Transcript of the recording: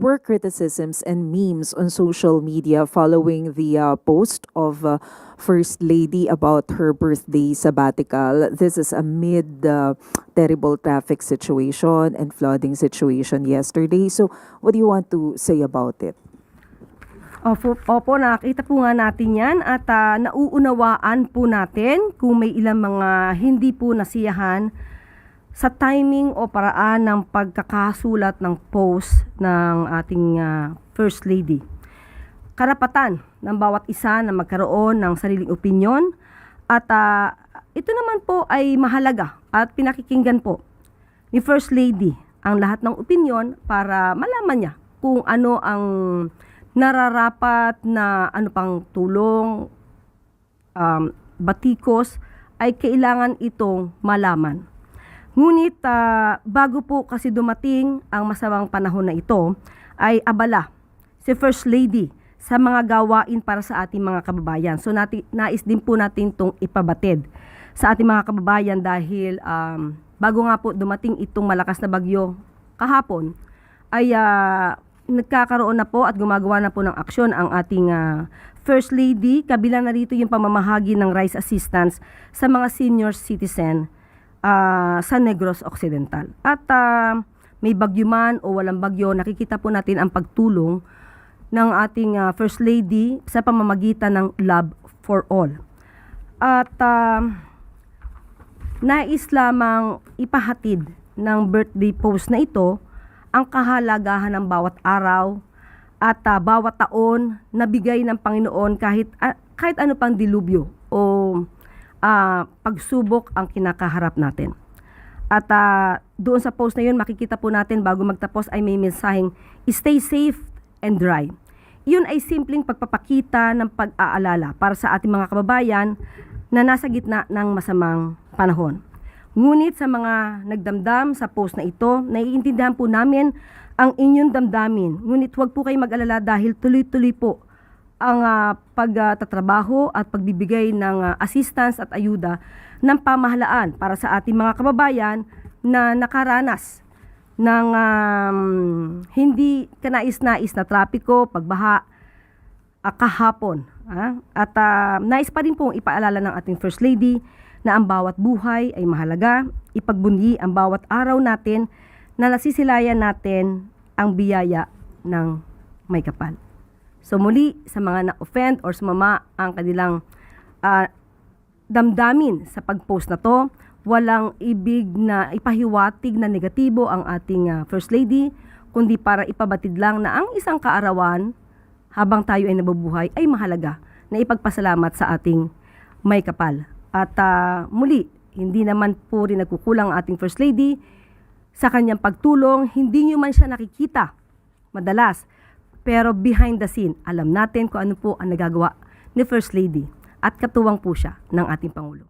were criticisms and memes on social media following the post of First Lady about her birthday sabbatical. This is amid the terrible traffic situation and flooding situation yesterday. So, what do you want to say about it? Opo, nakita po nga natin yan at nauunawaan po natin kung may ilang mga hindi po nasiyahan sa timing o paraan ng pagkakasulat ng post ng ating First Lady. Karapatan ng bawat isa na magkaroon ng sariling opinyon at ito naman po ay mahalaga at pinakikinggan po ni First Lady ang lahat ng opinyon para malaman niya kung ano ang nararapat na ano pang tulong, batikos ay kailangan itong malaman. Ngunit bago po kasi dumating ang masamang panahon na ito, ay abala si First Lady sa mga gawain para sa ating mga kababayan. So nais din po natin itong ipabatid sa ating mga kababayan dahil bago nga po dumating itong malakas na bagyo kahapon, ay nagkakaroon na po at gumagawa na po ng aksyon ang ating First Lady. Kabilang na rito yung pamamahagi ng rice assistance sa mga senior citizen sa Negros Occidental. At may bagyo man o walang bagyo, nakikita po natin ang pagtulong ng ating First Lady sa pamamagitan ng Love for All. At nais lamang ipahatid ng birthday post na ito ang kahalagahan ng bawat araw at bawat taon na bigay ng Panginoon kahit ano pang dilubyo o pagsubok ang kinakaharap natin. At doon sa post na yun, makikita po natin bago magtapos ay may mensaheng stay safe and dry. Yun ay simpleng pagpapakita ng pag-aalala para sa ating mga kababayan na nasa gitna ng masamang panahon. Ngunit sa mga nagdamdam sa post na ito, naiintindihan po namin ang inyong damdamin. Ngunit huwag po kayo mag-alala dahil tuloy-tuloy po ang pagtatrabaho at pagbibigay ng assistance at ayuda ng pamahalaan para sa ating mga kababayan na nakaranas ng hindi kanais-nais na trapiko, pagbaha, kahapon. At nais pa rin pong ipaalala ng ating First Lady na ang bawat buhay ay mahalaga, ipagbundi ang bawat araw natin na nasisilayan natin ang biyaya ng may kapal. So muli, sa mga na-offend or sumama ang kanilang damdamin sa pag-post na to, walang ibig na ipahiwatig na negatibo ang ating First Lady, kundi para ipabatid lang na ang isang kaarawan habang tayo ay nabubuhay ay mahalaga na ipagpasalamat sa ating may kapal. At muli, hindi naman po rin nagkukulang ang ating First Lady sa kanyang pagtulong. Hindi nyo man siya nakikita madalas, pero behind the scene, alam natin kung ano po ang nagagawa ni First Lady at katuwang po siya ng ating Pangulo.